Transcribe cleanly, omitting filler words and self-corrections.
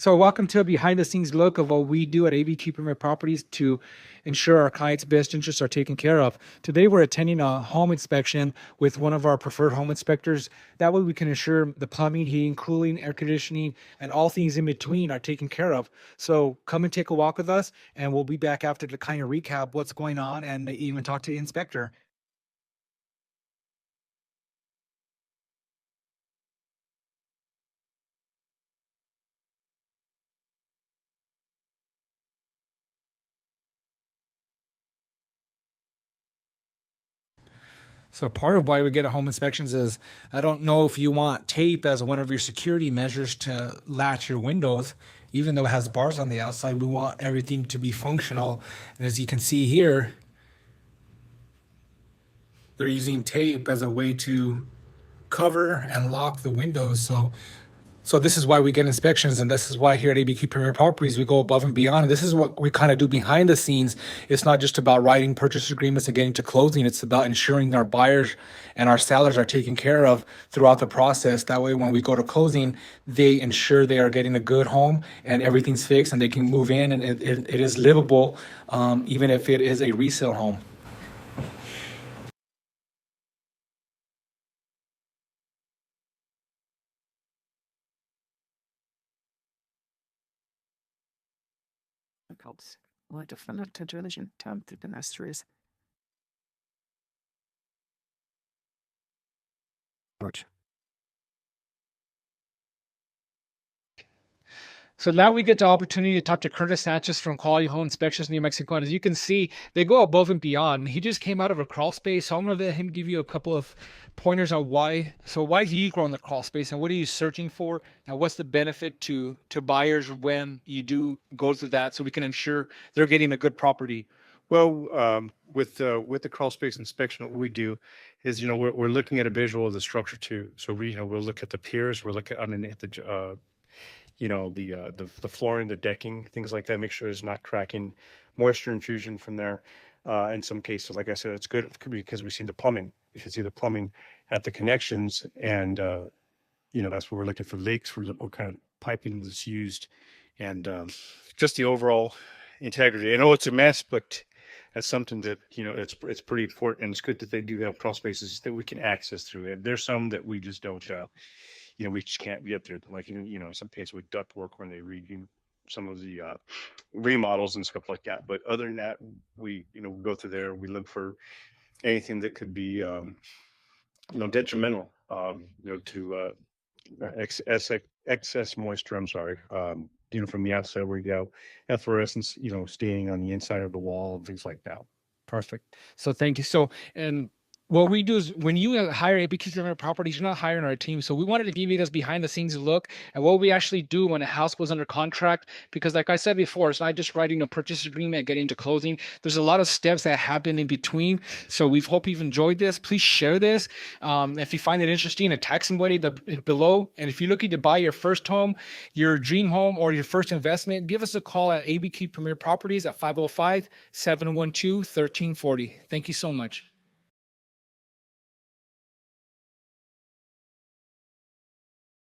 So welcome to a behind the scenes look of what we do at ABQ Premier Properties to ensure our clients' best interests are taken care of. Today we're attending a home inspection with one of our preferred home inspectors. That way we can ensure the plumbing, heating, cooling, air conditioning, and all things in between are taken care of. So come and take a walk with us and we'll be back after to kind of recap what's going on and even talk to the inspector. So part of why we get a home inspections is I don't know if you want tape as one of your security measures to latch your windows, even though it has bars on the outside. We want everything to be functional. And as you can see here, they're using tape as a way to cover and lock the windows. So this is why we get inspections, and this is why here at ABQ Premier Properties we go above and beyond. And this is what we kind of do behind the scenes. It's not just about writing purchase agreements and getting to closing. It's about ensuring our buyers and our sellers are taken care of throughout the process. That way, when we go to closing, they ensure they are getting a good home and everything's fixed and they can move in and it is livable, even if it is a resale home. Helps. Leute von der natürlichen Tante Denastries. Gut. So now we get the opportunity to talk to Curtis Sanchez from Quality Home Inspections New Mexico. And as you can see, they go above and beyond. He just came out of a crawl space. So I'm going to let him give you a couple of pointers on why. So why do you grow in the crawl space and what are you searching for? And what's the benefit to buyers when you do go through that so we can ensure they're getting a good property? Well, with the crawl space inspection, what we do is, we're looking at a visual of the structure too. So we'll look at the piers, we'll look at underneath the flooring, the decking, things like that. Make sure it's not cracking, moisture intrusion from there. In some cases, like I said, it's good because we see the plumbing. You can see the plumbing at the connections, and that's where we're looking for leaks, for what kind of piping was used, and just the overall integrity. I know it's a mess, but that's something that it's pretty important. And it's good that they do have crawl spaces that we can access through it. There's some that we just don't. We just can't get there. Like some cases with duct work when they redo some of the remodels and stuff like that. But other than that, we go through there. We look for anything that could be detrimental to excess moisture. I'm sorry. From the outside where you go, efflorescence, staying on the inside of the wall and things like that. Perfect. So thank you. So, and what we do is when you hire ABQ Premier Properties, you're not hiring our team. So we wanted to give you this behind the scenes look at what we actually do when a house goes under contract. Because like I said before, it's not just writing a purchase agreement, getting to closing. There's a lot of steps that happen in between. So we hope you've enjoyed this. Please share this. If you find it interesting, attack somebody below. And if you're looking to buy your first home, your dream home, or your first investment, give us a call at ABQ Premier Properties at 505-712-1340. Thank you so much.